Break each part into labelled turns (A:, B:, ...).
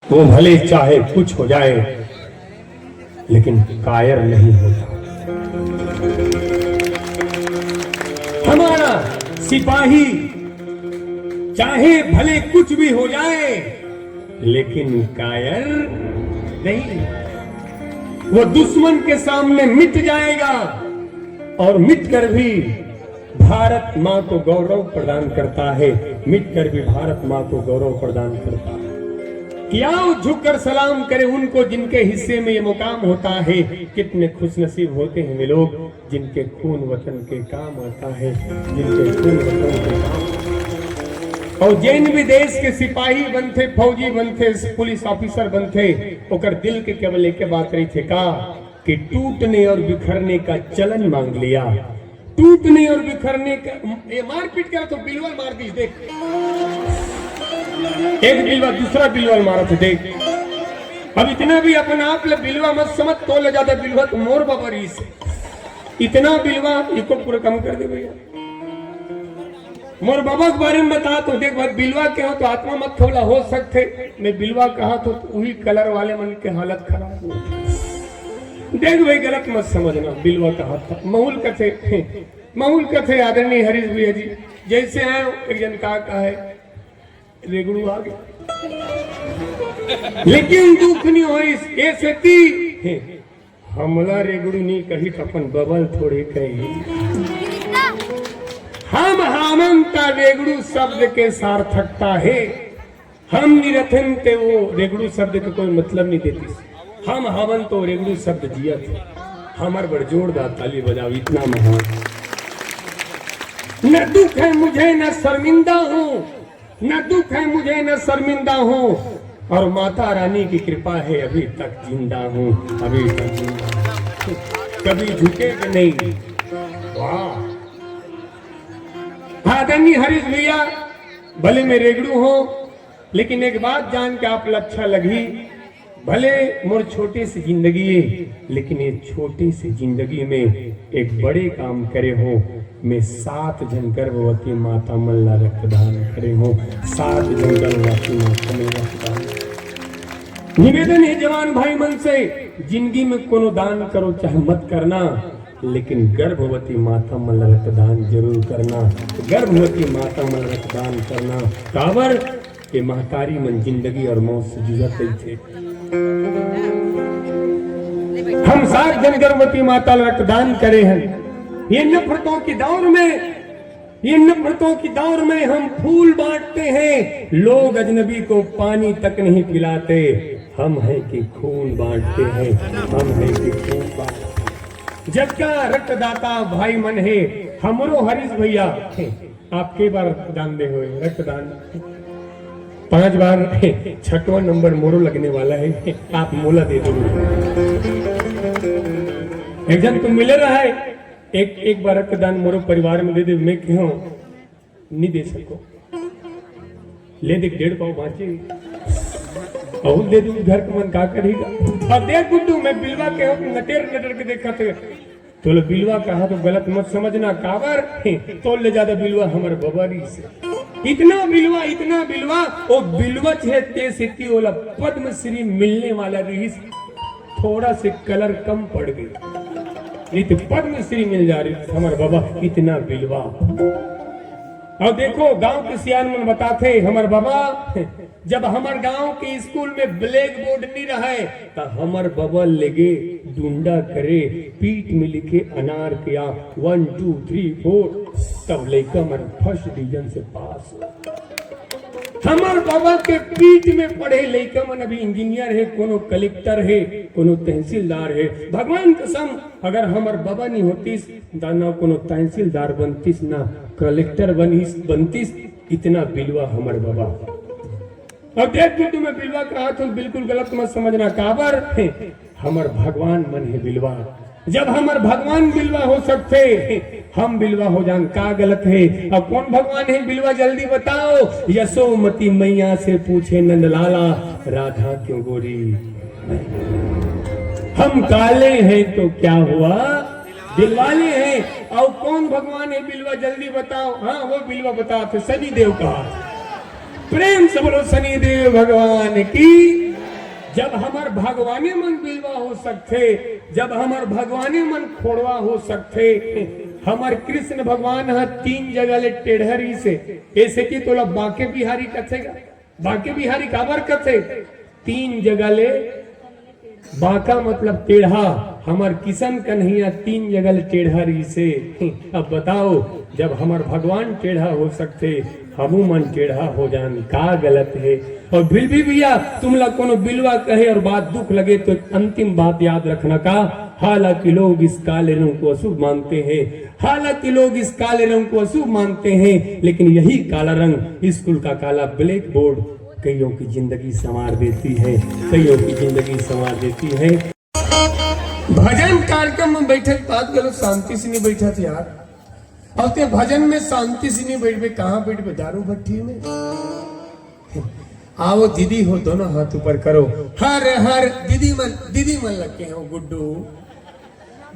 A: वो भले चाहे कुछ हो जाए लेकिन कायर नहीं होता। हमारा सिपाही चाहे भले कुछ भी हो जाए लेकिन कायर नहीं। वो दुश्मन के सामने मिट जाएगा और मिटकर भी भारत मां को गौरव प्रदान करता है, मिटकर भी भारत मां को गौरव प्रदान करता है। क्या झुककर सलाम करे उनको जिनके हिस्से में ये मुकाम होता है। कितने खुशनसीब होते हैं वे लोग जिनके खून वतन के काम आता है, जिनके खून वतन के काम। और जैन भी देश के सिपाही बनते, फौजी बनते, पुलिस ऑफिसर बनते, ओकर दिल के केवल एक बात रही थे का कि टूटने और बिखरने का चलन मांग लिया। टूटने और बिखरने का ये मारपीट कर तो बिलवल मार दी। देख एक बिलवा दूसरा बिलवा मारा थे। देख अब इतना भी अपने आप ले बिलवा मत समझ, तो ले ज्यादा बिलवा तो मोर बाबरी से इतना बिलवा इसको पूरा कम कर दे भैया। मोर बाबा के बारे में बता तो देख बात बिलवा के हो तो आत्मा मत खोला हो सकते। मैं बिलवा कहा तो वही कलर वाले मन के हालत खराब हो। देख भाई गलत मत समझना, बिलवा कहा था महूल कथे आदरणीय हरीश भैया जी जैसे आए एक जन का है रेगड़ू आ गया लेकिन दुख नहीं हो ऐसे हमला रेगड़ू नहीं कही तो अपन बबल थोड़े कही। हम हामंता रेगड़ू शब्द के सार्थकता है। हम निरथन ते वो रेगड़ू शब्द का कोई मतलब नहीं देती। हम हवन तो रेगड़ू शब्द जिया थे। हमार बड़ जोरदार ताली बजाओ इतना महान। न दुख है मुझे न शर्मिंदा हूँ, न दुख है मुझे न शर्मिंदा हूँ, और माता रानी की कृपा है अभी तक जिंदा हूँ, अभी तक जिंदा हूँ, कभी झुकेगा नहीं। वाह आदरणीय हरीश भैया भले मैं रेगड़ू हूँ लेकिन एक बात जान के आप अच्छा लगी। भले मोर छोटे सी जिंदगी है लेकिन ये छोटी सी जिंदगी में एक बड़े काम करे हो। मैं 7 जन गर्भवती माता मल्ला रक्तदान करे हो। 7 जन गर्भवती माता में रक्तदान। निवेदन है जवान भाई मन से जिंदगी में कोनो दान करो चाहे मत करना लेकिन गर्भवती माता मल्ला रक्तदान जरूर करना। गर्भवती माता मल्ला रक्तदान करना काबर के महतारी मन जिंदगी और मौत से जूझत थे। हम 7 जन गर्भवती माता रक्तदान करे हैं। ये नफरतों की दौर में, ये नफरतों की दौर में हम फूल बांटते हैं, लोग अजनबी को पानी तक नहीं पिलाते। हम हैं कि खून बांटते हैं, हम हैं कि खून बांटते। जबका रक्तदाता भाई मन है हमरो हरीश भैया आपके बार रक्तदान दे हुए रक्तदान 5 बार 6वां नंबर मोरो लगने वाला है। आप मोला दे दो। एक जन तुम मिले रहा है एक बार रक्तदान मोरो परिवार में दे दे। मैं क्यों नहीं दे सको ले दे 1.5 पाव बाँचे और दे दू घर का मन का करेगा। और देख गुड्डू मैं बिलवा के नटेर के देखा थे तो बिलवा कहा तो गलत मत समझना काबर तो ले ज्यादा बिलवा हमारे बबारी से इतना बिलवा वो बिलवा छे सिद्धि वाला पद्मश्री मिलने वाला रही थोड़ा से कलर कम पड़ गई नहीं तो पद्मश्री मिल जा रही हमारे बाबा इतना बिलवा। और देखो गांव के सियान मन बताते हमारे बाबा जब हमारे गांव के स्कूल में ब्लैक बोर्ड नहीं रहे तो हमारे बाबा लगे डूंडा करे पीठ में लिखे अनार किया 1 2 3 4 तब लेकर हमारे फर्स्ट डिवीजन से पास। हमारे बाबा के पीठ में पढ़े लड़का मन अभी इंजीनियर है, कोनो कलेक्टर है, कोनो तहसीलदार है। भगवान कसम अगर हमारे बाबा नहीं होतीस ना कोनो तहसीलदार बनतीस ना कलेक्टर बनतीस। इतना बिलवा हमारे बाबा। और देख तू मैं बिलवा कहा तो बिल्कुल गलत मत समझना काबर हमारे भगवान मन है बिलवा। जब हमारे भगवान बिलवा हो सकते हम बिलवा हो जान का गलत है। अब कौन भगवान है बिलवा जल्दी बताओ। यशोमती मैया से पूछे नंदलाला राधा क्यों गोरी। हम काले हैं तो क्या हुआ दिलवाले हैं। और कौन भगवान है बिलवा जल्दी बताओ। हाँ वो बिलवा बताते शनि देव का। प्रेम से बोलो शनि देव भगवान की। जब हमार भगवाने मन बिलवा हो सकते, जब हमार भगवाने मन खोड़वा हो सकते, हमार कृष्ण भगवान है 3 जगह ले टेढ़री से ऐसे की तोला बाके बिहारी कथेगा। बाके बिहारी काबर कथे 3 जगह ले बाका मतलब टेढ़ा, हमार किशन कन्हैया 3 जगह ले टेढ़री से। अब बताओ जब हमार भगवान टेढ़ा हो सकते, हमू मन टेढ़ा हो जान, का गलत है। और फिर भी भैया तुम लोग कोनो बिलवा कहे और बात दुख लगे तो अंतिम बात याद रखना का, हालांकि लोग इस काले रंग को अशुभ मानते हैं, हालांकि लोग इस काले रंग को अशुभ मानते हैं, लेकिन यही काला रंग स्कूल का काला ब्लैक बोर्ड कईयों की जिंदगी संवार देती है, कईयों की जिंदगी संवार देती है। भजन कार्यक्रम में बैठे बात करो, शांति से नहीं बैठा थे यार। और ते भजन में शांति से नहीं बैठ, कहाँ बैठ पे दारू भट्टी में। आओ दीदी हो, दोनों हाथ ऊपर करो, हर हर दीदी मन लग के हो गुड्डू,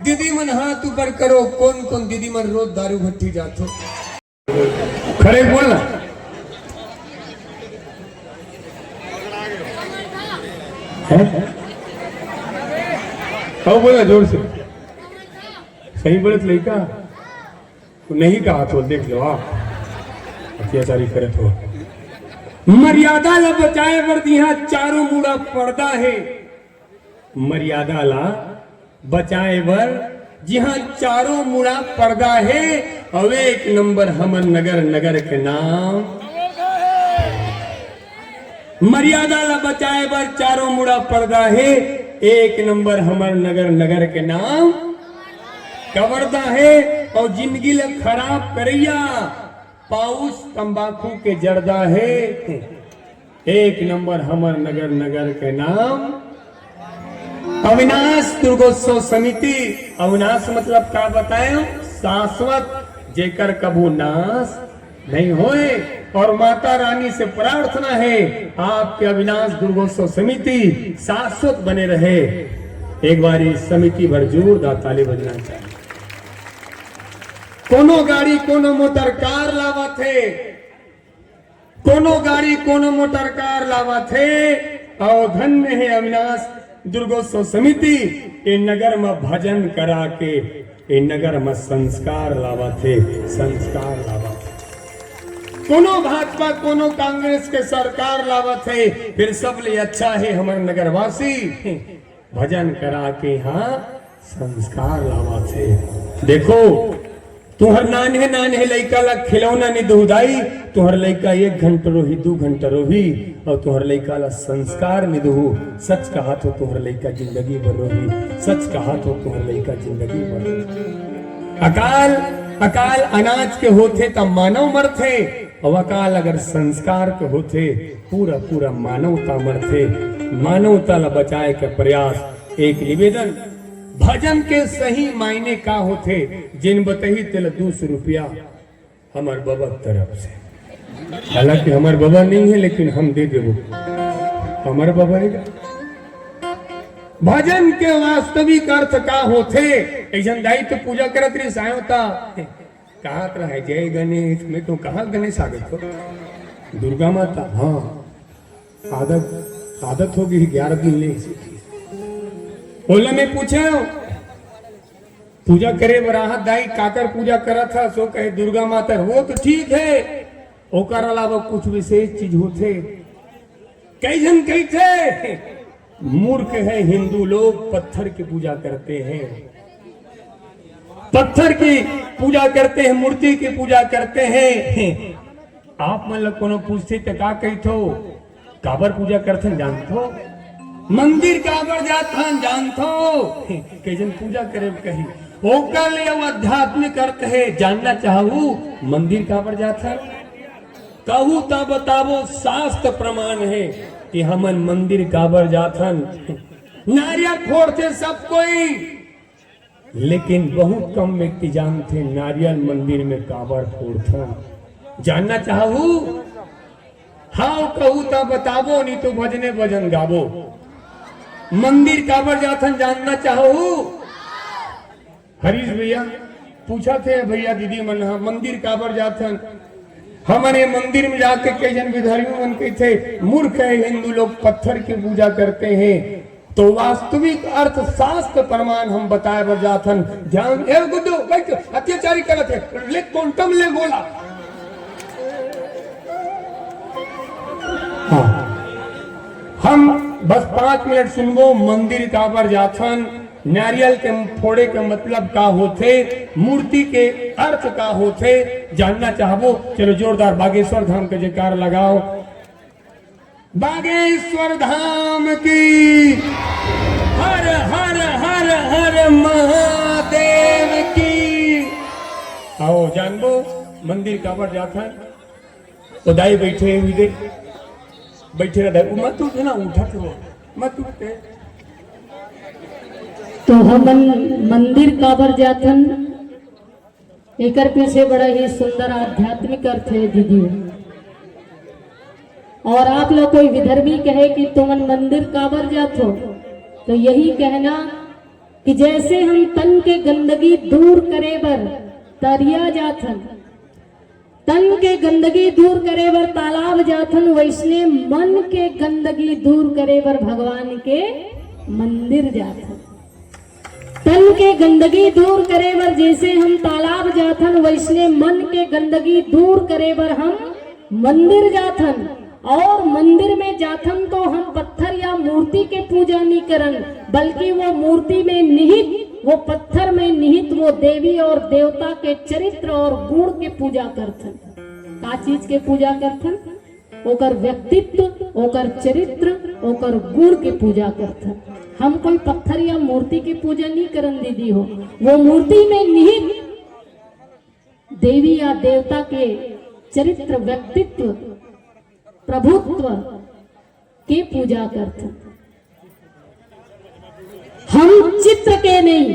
A: दीदी मन हाथ ऊपर करो। कौन कौन दीदी मन रोज दारू भट्टी जाते, खड़े बोलना। बोला जोर से, सही बोलत लड़का नहीं कहा तो देख लो आप अत्याचारी करत हो। मर्यादा ला बचाए बर दिहा चारों मुड़ा पर्दा है, मर्यादा ला बचाए बर जिहा चारों मुड़ा पर्दा है। और 1 नंबर हमर नगर, नगर के नाम मर्यादा ला बचाए बर चारों मुड़ा पर्दा है। 1 नंबर हमर नगर, नगर के नाम कवर्दा है। और जिंदगी ला खराब करैया पाउस तंबाकू के जर्दा है। 1 नंबर हमर नगर, नगर के नाम अविनाश दुर्गोत्सव समिति। अविनाश मतलब क्या बताए, शाश्वत, जेकर कबू नाश नहीं होए। और माता रानी से प्रार्थना है आपके अविनाश दुर्गोत्सव समिति शाश्वत बने रहे। एक बार इस समिति भर जोरदार ताली बजना चाहिए। कोनो गाड़ी कोनो मोटर कार लावा थे, कोनो गाड़ी कोनो मोटर कार लावा थे। और धन्य है अविनाश दुर्गोत्सव समिति, ये नगर में भजन करा के ये नगर में संस्कार लावा थे, संस्कार लावा थे। कोनो भाजपा कोनो कांग्रेस के सरकार लावा थे, फिर सब ले अच्छा है हमारे नगरवासी भजन करा के हाँ संस्कार लावा थे। देखो तुहर नान्हे नान्हे लड़का ला खिलौना नहीं दुहदाई, तुहर लड़का 1 घंटा रोही 2 घंटा रोही। और तुहर लड़का ला संस्कार नहीं दुहू, सच कहा तो तुहर लड़का जिंदगी भर रोही, सच कहा तो तुहर लड़का जिंदगी भर रोही। अकाल अकाल अनाज के होते तब मानव मरते, और अकाल अगर संस्कार के होते पूरा पूरा मानवता मरते। मानवता ला बचाए के प्रयास। एक निवेदन, भजन के सही मायने का होते जिन बताही तेल 200 रुपया हमार बाबा तरफ से। हालांकि हमार बाबा नहीं है लेकिन हम दे देवो, हमार बाबा है। भजन के वास्तविक अर्थ का होते, ऐसा दाई तो पूजा करत रही सायोता कहा है जय गणेश में तो कहा गणेश आ गए तो दुर्गा माता। हाँ आदत होगी 11 दिन ले बोला। मैं पूछा पूजा करे बराहत दाई काकर पूजा करा था, सो कहे दुर्गा माता। वो तो ठीक है, ओकर अलावा कुछ विशेष चीज होते। कई जन कही थे मूर्ख है हिंदू लोग, पत्थर की पूजा करते हैं, पत्थर की पूजा करते हैं, मूर्ति की पूजा करते हैं। आप मतलब कोनो पूछते तो का कही थो काबर पूजा करते जानतो, मंदिर काबर जाता जानतो, कैजन पूजा करे कही ओकर ले आध्यात्मिक अर्थ है। जानना चाहू मंदिर काबर जाता कहू ता बतावो, शास्त्र प्रमाण है कि हमन मंदिर काबर जाथन। नारियल फोड़ते सब कोई, लेकिन बहुत कम व्यक्ति जानते नारियल मंदिर में काबर फोड़थन। जानना चाहू हाँ कहू ता बतावो, नहीं तो भजने भजन गावो। मंदिर काबर जाथन जानना चाहू। हरीश भैया पूछा थे भैया दीदी मन मंदिर काबर जाथन, हमारे मंदिर में जाके कई जन विधर्मी बन के थे, मूर्ख है हिंदू लोग पत्थर की पूजा करते हैं। तो वास्तविक अर्थ शास्त्र प्रमाण हम बताए बजाथन ध्यान गुड्डो अत्याचारी करते ले क्वांटम ले बोला। हाँ हम बस 5 मिनट सुनबो। मंदिर का पर जाथन नारियल के फोड़े के मतलब का होते, मूर्ति के अर्थ का होते जानना चाहबो। चलो जोरदार बागेश्वर धाम के जयकार लगाओ। बागेश्वर धाम की हर हर हर हर महादेव की। आओ जानबो मंदिर का पर जाथन उदाई बैठे हुए दे बैठे रह मत उठे ना उठत हो मत उठते।
B: तो हम मंदिर काबर जाथन एकर पीछे बड़ा ही सुंदर आध्यात्मिक अर्थ है दीदी। और आप लोग कोई विधर्मी कहे कि तुम मंदिर काबर जाथो तो यही कहना कि जैसे हम तन के गंदगी दूर करे बर तरिया जाथन, तन के गंदगी दूर करे बर तालाब जाथन, वैसने मन के गंदगी दूर करे बर भगवान के मंदिर जाथन। तन के गंदगी दूर करे बर जैसे हम तालाब जाथन, वैसने मन के गंदगी दूर करे बर हम मंदिर जाथन। और मंदिर में जाथन तो हम पत्थर या मूर्ति के पूजा नहीं करन, बल्कि वो मूर्ति में निहित, वो पत्थर में निहित वो देवी और देवता के चरित्र और गुण के पूजा करथन। का चीज के पूजा करथन? ओकर व्यक्तित्व, ओकर चरित्र, ओकर गुण के पूजा करथन। हम कोई पत्थर या मूर्ति की पूजा नहीं करन दीदी हो, वो मूर्ति में निहित देवी या देवता के चरित्र, व्यक्तित्व, प्रभुत्व के पूजा करते। हम चित्र के नहीं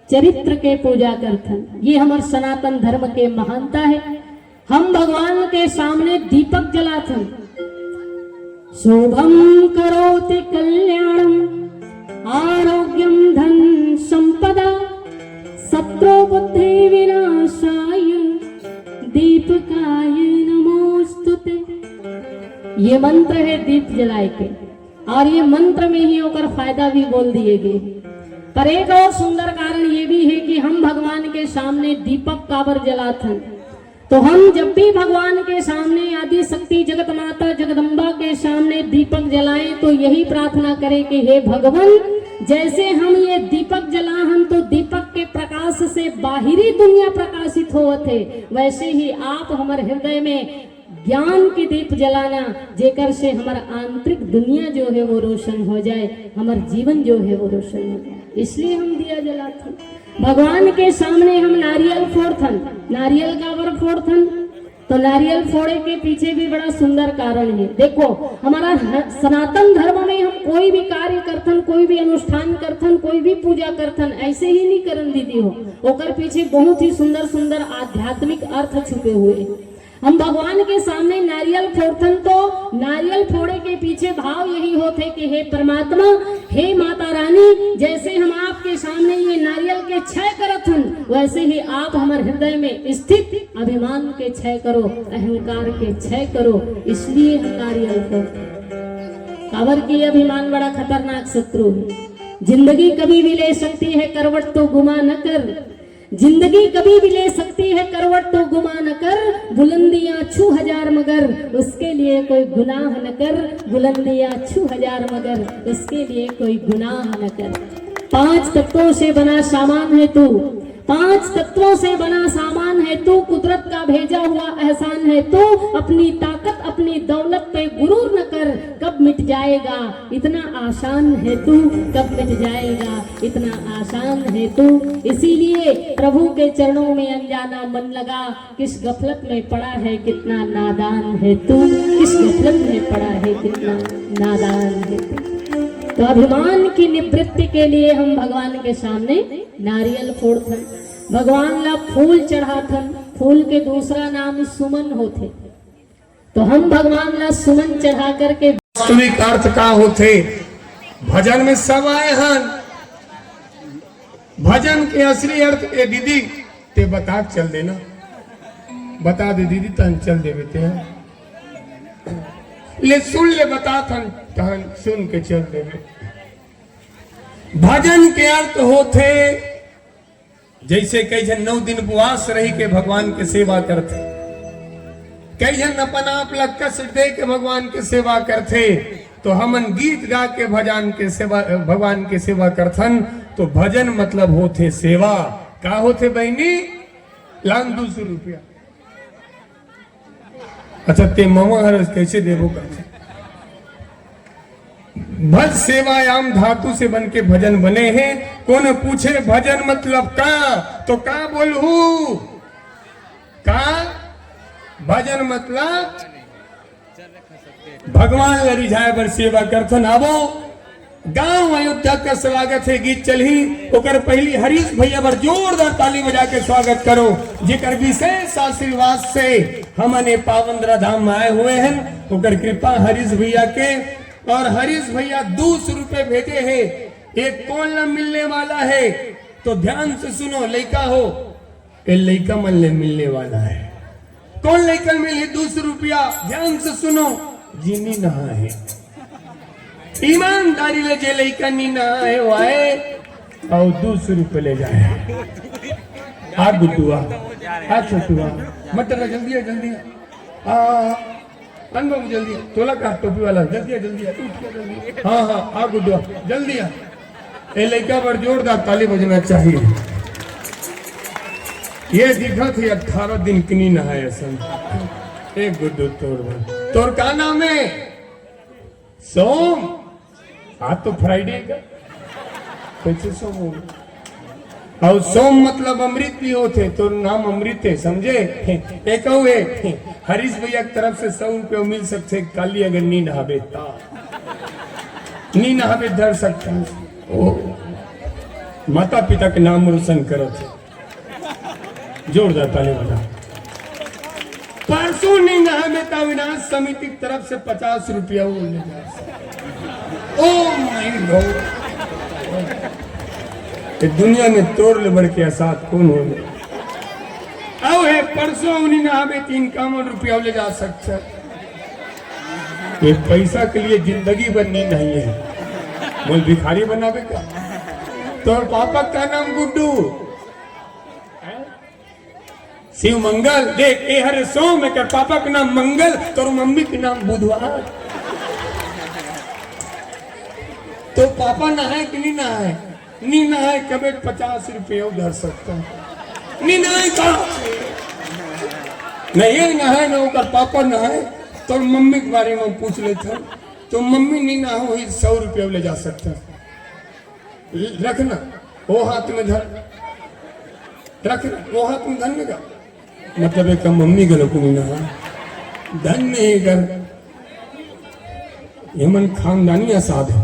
B: चरित्र के पूजा करते। ये हमारे सनातन धर्म के महानता है। हम भगवान के सामने दीपक जलाते। शोभम करोति कल्याणम आरोग्यम धन संपदा शत्रु बुद्धि विनाशाय दीपकाय नमोस्तुते। ये मंत्र है दीप जलाए के, और ये मंत्र में ही होकर फायदा भी बोल दिए गए। पर एक और सुंदर कारण ये भी है कि हम भगवान के सामने दीपक काबर जलाथन। तो हम जब भी भगवान के सामने आदि शक्ति जगत माता जगदम्बा के सामने दीपक जलाएं तो यही प्रार्थना करें कि हे भगवान, जैसे हम ये दीपक जलाहन तो दीपक के प्रकाश से बाहरी दुनिया प्रकाशित होते, वैसे ही आप हमारे हृदय में ज्ञान की दीप जलाना, जेकर से हमारा आंतरिक दुनिया जो है वो रोशन हो जाए, हमारा जीवन जो है वो रोशन हो जाए। इसलिए हम दिया जलाते। भगवान के सामने हम नारियल फोड़थन। नारियल का वर फोड़थन तो नारियल फोड़े के पीछे भी बड़ा सुंदर कारण है। देखो हमारा सनातन धर्म में हम कोई भी कार्य करथन, कोई भी अनुष्ठान करथन, कोई भी पूजा करथन, ऐसे ही नहीं करन दीदी हो। ओकर पीछे बहुत ही सुंदर सुंदर आध्यात्मिक अर्थ छुपे हुए। हम भगवान के सामने नारियल फोड़थन तो नारियल फोड़े के पीछे भाव यही होते कि हे परमात्मा, हे माता रानी, जैसे हम आपके सामने ये नारियल के क्षय करथन, वैसे ही आप हमारे हृदय में स्थित अभिमान के क्षय करो, अहंकार के क्षय करो। इसलिए हम नारियल फोड़ते। काबर की अभिमान बड़ा खतरनाक शत्रु है। जिंदगी कभी भी ले सकती है, करवट तो गुमा न कर। जिंदगी कभी भी ले सकती है, करवट तो गुमा न कर। बुलंदियां छू हजार मगर उसके लिए कोई गुनाह न कर। बुलंदियां छू हजार मगर उसके लिए कोई गुनाह न कर। 5 तत्वों से बना सामान है तू, 5 तत्वों से बना सामान है तू, कुदरत का भेजा हुआ एहसान है तू। अपनी ताकत अपनी दौलत पे गुरूर न कर, कब मिट जाएगा इतना आसान है तू, कब मिट जाएगा इतना आसान है तू। इसीलिए प्रभु के चरणों में अनजाना मन लगा, किस गफलत में पड़ा है कितना नादान है तू, किस गफलत में पड़ा है कितना नादान है तू। तो अभिमान की निवृत्ति के लिए हम भगवान के सामने नारियल फोड़थन, भगवान ला फूल चढ़ाथन। फूल के दूसरा नाम सुमन होते। तो हम भगवान ला सुमन चढ़ा करके
A: वास्तविक अर्थ का होते। भजन में सब आए हन, भजन के असली अर्थ ए दीदी ते बता चल देना। बता दे दीदी तहन चल दे बेटे ले सुन ले बता तहन सुन के चल देवे। भजन के अर्थ होते जैसे कई जन 9 दिन उपवास रही के भगवान के सेवा करते, कई जन अपन आप लग कष्ट दे के भगवान के सेवा करते, तो हमन गीत गा के भजन के सेवा भगवान के सेवा करथन। तो भजन मतलब होते सेवा। का होते बहनी? लान 200 रुपया। अच्छा ते मामा हरस कैसे देवो करते? भज सेवायाम धातु से बन के भजन बने हैं। कौन पूछे भजन मतलब का, तो का बोलू का? भजन मतलब भगवान लरी जाए बर सेवा करथन। आवो गांव अयोध्या का स्वागत है गीत चलही ओकर पहली हरीश भैया बर जोरदार ताली बजा के स्वागत करो, जेकर विशेष आशीर्वाद से हमने पावन धाम में आए हुए हैं। ओकर कृपा हरीश भैया के। और हरीश भैया 200 रुपए भेजे हैं। एक कौन न मिलने वाला है, तो ध्यान से सुनो। लड़का हो ये लड़का मन ले मिलने वाला है। कौन लड़का मिले 200 रुपया? ध्यान से सुनो। जिनी नहा है ईमानदारी ले जे लड़का नी नहा है वाए और 200 रुपए ले जाए। आ गुड्डुआ आ छोटुआ मटर जल्दी जल्दी अनुभव जल्दी तोला का टोपी वाला जल्दी जल्दी जल्दी। हाँ हाँ आ गुड्डुआ जल्दी आ। ए लड़का पर जोरदार ताली बजना चाहिए। ये दिखा थी 18 दिन किनी नहाए सन। एक गुड्डू तोर का नाम है? सोम। आज तो फ्राइडे का कैसे सोम हो? और सोम मतलब अमृत भी होते, तो नाम अमृत है समझे। एक हरीश भैया की तरफ से 100 रुपये मिल सकते। काली अगर नी नहाबे नी नहाबे धर सकते। माता पिता के नाम रोशन करो थे। जोरदार ताली बजा। परसों नी नहाबे ता विनाश समिति की तरफ से 50 रुपया वो ले जा। ओ माय गॉड, दुनिया में तोड़ ले बढ़ के साथ कौन हो? अब है परसों उन्हीं नहाबे 53 रुपया ले जा सकते। ये पैसा के लिए जिंदगी बननी नहीं है। बोल भिखारी बनावे का? तो पापा का नाम गुड्डू शिव मंगल। देख ए हरे सोम कर पापा का नाम मंगल, तो मम्मी के नाम बुधवार। तो पापा नहाए कि नहीं नहाए? नी नहाए कभी 50 रुपये उधर सकता है। नी नहाए कहा नहीं नहाए ना होकर पापा नहाए, तो मम्मी के बारे में पूछ लेते। तो मम्मी नहीं नहा हो 100 रुपये ले जा सकता। रखना वो हाथ में धर, रखना वो हाथ में धरने का मतलब एक मम्मी गलो को नहीं नहा धन नहीं कर। ये मन खानदानी असाध है।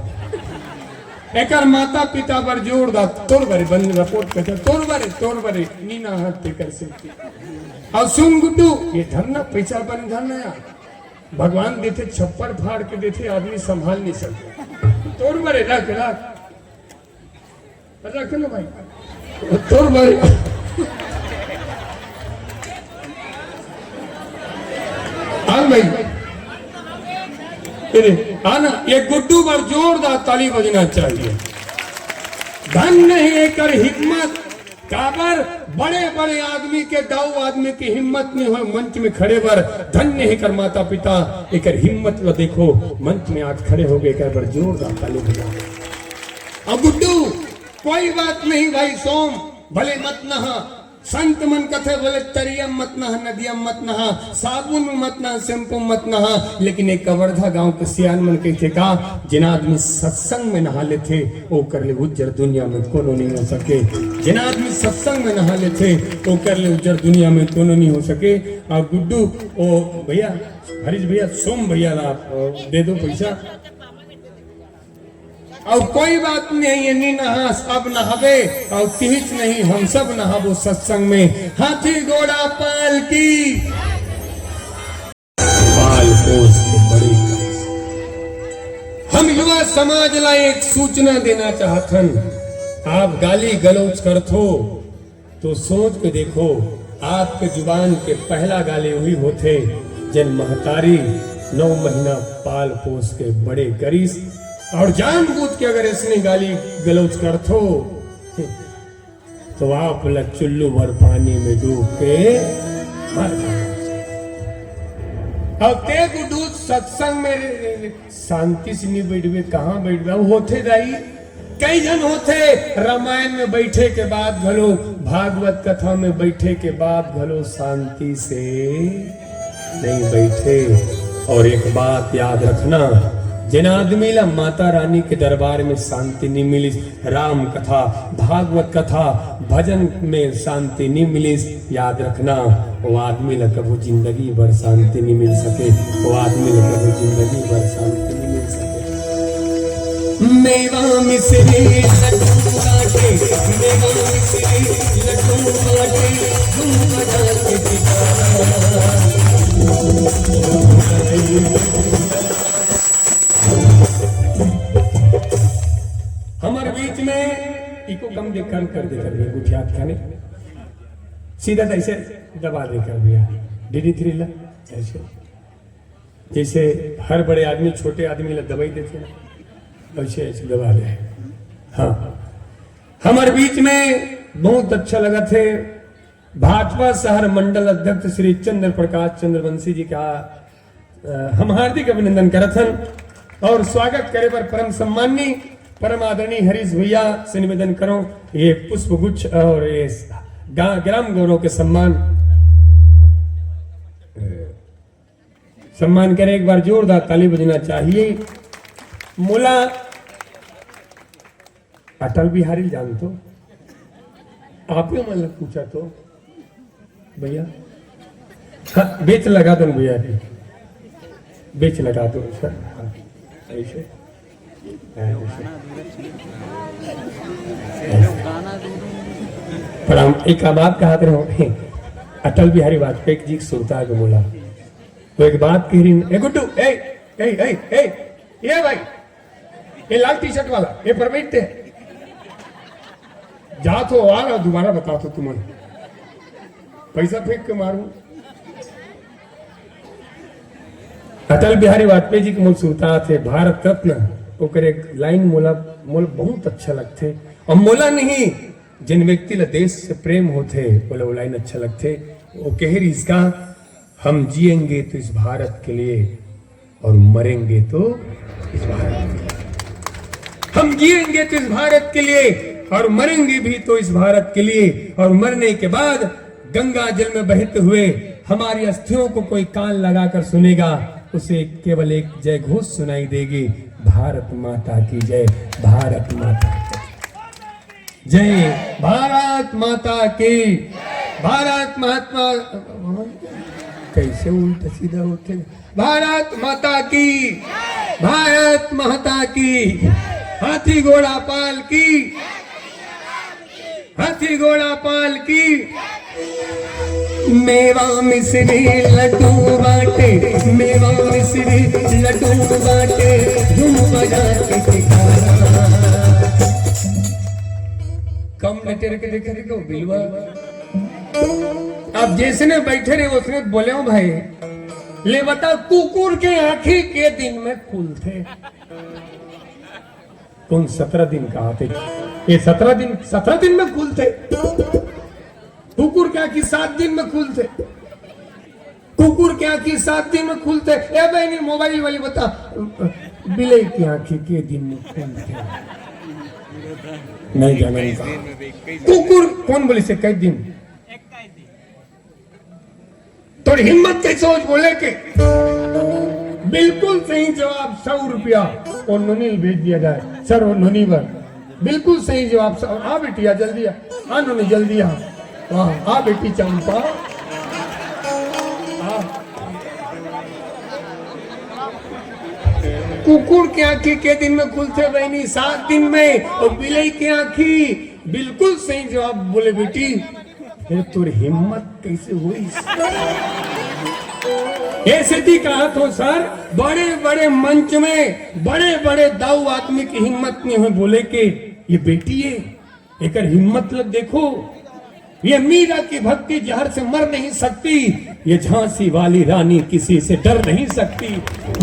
A: एक माता पिता पर जोर दा तोर बारे बंद रिपोर्ट करते तोर बारे नीना हाथ पे कर सकती। और सुन गुड्डू ये धरना पैसा बन धरना भगवान देते छप्पर फाड़ के देते, आदमी संभाल नहीं सकते। तोर बारे रख ना भाई तोर बारे। हाँ भाई आना ये गुड्डू पर जोरदार ताली बजना चाहिए। धन नहीं कर हिम्मत काबर बड़े बड़े आदमी के दाऊ आदमी की हिम्मत नहीं हो मंच में खड़े पर। धन नहीं कर माता पिता एक हिम्मत लो देखो मंच में आज खड़े हो गए कर जोरदार ताली बजा। अब गुड्डू कोई बात नहीं भाई सोम भले मत नहा। संत मन कथे बोले तरियम मत नहा, नदियम मत नहा, साबुन मत नहा, शैम्पू मत नहा। लेकिन एक कवर्धा गांव के सियान मन कहते का जिन आदमी सत्संग में नहा लेते वो कर ले उज्जर दुनिया में कोनो नहीं हो सके। जिन आदमी सत्संग में नहा लेते वो कर ले उज्जर दुनिया में कोनो नहीं हो सके। और गुड्डू ओ भैया हरीश भैया सोम भैया दे दो पैसा। और कोई बात नहीं है नी नहा सब नहावे और तिहिच नहीं हम सब नहाबो सत्संग में। हाथी घोड़ा पाल की पाल पोस के बड़ी हम युवा समाज ला एक सूचना देना चाहतन। आप गाली गलौज करथो तो सोच के देखो आपके जुबान के पहला गाली हुई होते जन महतारी 9 महीना पाल पोस के बड़े करीस और जानबूझ के अगर इसने गाली गलौज कर तो आप चुल्लू भर पानी में डूब के मर और तेग दूध सत्संग में शांति से नहीं बैठे कहाँ बैठ होते दाई कई जन होते रामायण में बैठे के बाद घलो भागवत कथा में बैठे के बाद घलो शांति से नहीं बैठे। और एक बात याद रखना, जिन आदमी ला माता रानी के दरबार में शांति नहीं मिली, राम कथा भागवत कथा भजन में शांति नहीं मिली, याद रखना वो आदमी ला कभी जिंदगी भर शांति नहीं मिल सके, वो आदमी ला कभी जिंदगी भर शांति नहीं मिल सके। मेवा मिश्री लड्डू बाटे, मेवा मिश्री लड्डू बाटे, तुम बजा के दिखाना। हमारे बीच में इको कम देकर कर देकर दिया गुठियात खाने सीधा ऐसे दबा देकर दिया डीडी 3 ला ऐसे जैसे हर बड़े आदमी छोटे आदमी ला दवाई देते हैं ऐसे ऐसे दबा दे। हाँ हमारे बीच में बहुत अच्छा लगा थे भाजपा शहर मंडल अध्यक्ष श्री चंद्र प्रकाश चंद्रवंशी जी का हम हार्दिक अभिनंदन करथन और स्वागत करे पर परम सम्मानी परम आदरणीय हरीश भैया से निवेदन करो ये पुष्प गुच्छ और ये ग्राम गौरव के सम्मान करे। एक बार जोरदार ताली बजना चाहिए। मोला अटल बिहारी जान तो आप ही मतलब पूछा तो भैया बेच लगा दो भैया बेच लगा दो सर ऐसे प्रणाम। एक बात कहा रहे अटल बिहारी वाजपेयी जी सुनता को बोला तो एक बात कह रही गुड्डू ए ए ए ए ये भाई ये लाल टी शर्ट वाला ये परमिट थे जा तो आ रहा दोबारा बता तो तुम्हें पैसा फेंक के मारू। अटल बिहारी वाजपेयी जी के मूल सुनता थे भारत रत्न ओकर एक लाइन मोला बहुत अच्छा लगते और मोला नहीं जिन व्यक्ति ला देश से प्रेम होते बोला वो लाइन अच्छा लगते वो कह रही इसका हम जिएंगे तो इस भारत के लिए और मरेंगे तो इस भारत के लिए। हम जिएंगे तो इस भारत के लिए और मरेंगे भी तो इस भारत के लिए और मरने के बाद गंगा जल में बहते हुए हमारी अस्थियों को कोई कान लगाकर सुनेगा उसे केवल एक जय घोष सुनाई देगी भारत माता की जय भारत माता की जय भारत माता की भारत महात्मा कैसे उल्टा सीधा होते भारत माता की भारत माता की हाथी घोड़ा पाल की हाथी घोड़ा पाल की मेवा मिश्री लड्डू बाटे मेवा मिश्री लड्डू बाटे धूम बजा के दिखाना। कम लटेर के देखे थे क्यों बिलवा अब जैसे बैठे रहे उसने बोले हो भाई ले बता कुकुर के आंखें के दिन में खुलते कौन 17 दिन कहा थे ये 17 दिन में खुलते कुकुर क्या की 7 दिन में खुलते कुकुर क्या की 7 दिन में खुलते ए बहनी मोबाइल वाली बता बिले की आंखें के दिन में खुलते नहीं जाना कुकुर कौन बोले से कई दिन थोड़ी हिम्मत कैसे हो बोले के बिल्कुल सही जवाब 100 रुपया और नोनी भेज दिया जाए सर और नोनी पर बिल्कुल सही जवाब आ बेटिया जल्दी आ नोनी जल्दी आ बेटी चंपा कुकुर की आंखी के दिन में खुलते बहनी 7 दिन में और बिलाई की आंखी बिल्कुल सही जवाब बोले बेटी फिर तुर हिम्मत कैसे हुई ऐसे थी कहा तो सर बड़े बड़े मंच में बड़े बड़े दाऊ आदमी की हिम्मत नहीं हुई बोले के ये बेटी है एक हिम्मत लग देखो ये मीरा की भक्ति जहर से मर नहीं सकती, ये झांसी वाली रानी किसी से डर नहीं सकती।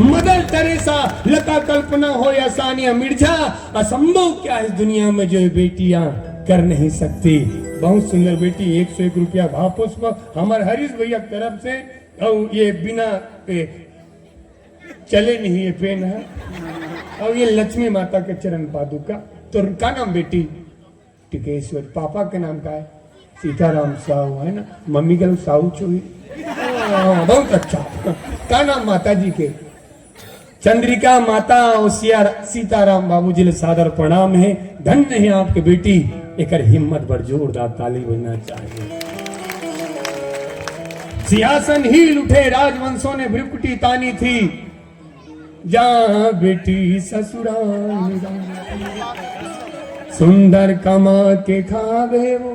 A: मदर टेरेसा, लता कल्पना हो या सानिया मिर्जा, असंभव क्या इस दुनिया में जो ये बेटियां कर नहीं सकती। बहुत सुंदर बेटी, 101 रुपया भाव पुष्प हमारे हरीश भैया की तरफ से। और ये बिना चले नहीं ये पेन है। और ये लक्ष्मी माता के चरण पादुका। तो उनका नाम बेटी टिकेश्वर, पापा के नाम का है सीताराम साहू, है ना। मम्मी का साहू चोई। बहुत अच्छा। क्या नाम माता जी के? चंद्रिका माता और सीताराम बाबू जी सादर प्रणाम है। धन्य है आपके बेटी। एक हिम्मत भर जोरदार ताली बजना चाहिए। सिंहासन हिल उठे, राजवंशों ने भ्रुकुटी तानी थी। जा बेटी ससुराल सुंदर कमा के खावे वो,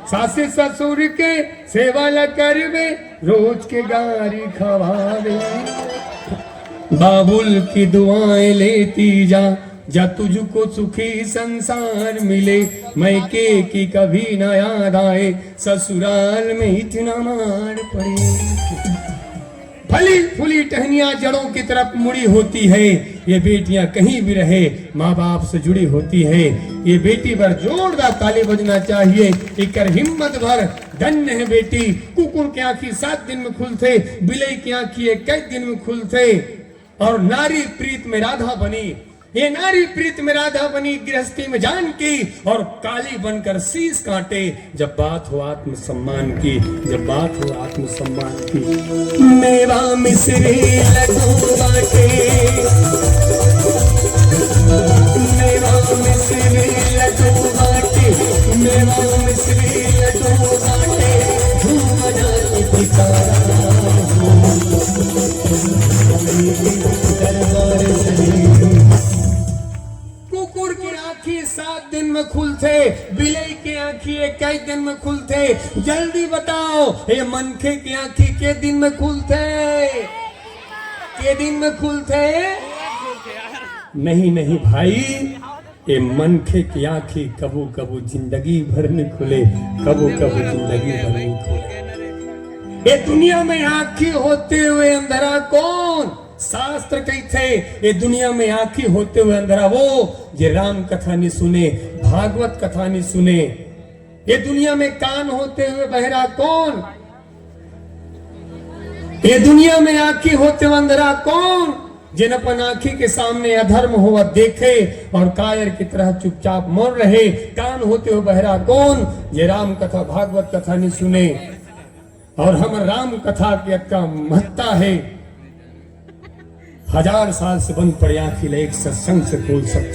A: सासे ससुर के सेवा ल करवे, रोज के गारी खवावे। बाबुल की दुआएं लेती जा तुझको सुखी संसार मिले। मैके की कभी न याद आए, ससुराल में इतना मार पड़े। फली फूली टहनियां जड़ों की तरफ मुड़ी होती है। ये बेटियां कहीं भी रहे माँ बाप से जुड़ी होती है। ये बेटी पर जोरदार ताली बजना चाहिए। एक हिम्मत भर। धन्य है बेटी। कुकुर की आंखी 7 दिन में खुलते, बिलई की आंखी 21 दिन में खुलते। और नारी प्रीत में राधा बनी। ये नारी प्रीत में राधा बनी, गृहस्थी में जान की, और काली बनकर शीश काटे। जब बात हो आत्म सम्मान की, जब बात हो आत्म सम्मान की। मेवा मिश्री लड्डू बाटे, मेवा मिश्री लड्डू बाटे, मेवा मिश्री लड्डू बाटे, झूम जाए पितारा दरबार से। कुकुर की आंखी 7 दिन में खुलते, बिलई की आंखी 21 दिन में खुलते। जल्दी बताओ, ये मनखे की आंखी के दिन में खुलते? के दिन में खुलते? नहीं भाई, ये मनखे की आंखी कबू कबू जिंदगी भर में खुले, कबू कबू जिंदगी भर में खुले। ये दुनिया में आंखी होते हुए अंधेरा कौन? शास्त्र कहते ये दुनिया में आंखी होते हुए अंधेरा वो जे राम कथा नहीं सुने, भागवत कथा नहीं सुने। ये दुनिया में कान होते हुए बहरा कौन? ये दुनिया में आंखी होते हुए अंधेरा कौन? जिन अपन आंखी के सामने अधर्म हुआ देखे और कायर की तरह चुपचाप मौन रहे। कान होते हुए बहरा कौन? जे राम कथा भागवत कथा नहीं सुने। और हम राम कथा की का महत्ता है। 1000 साल से बंद पड़े आंखी एक सत्संग से खोल सकते।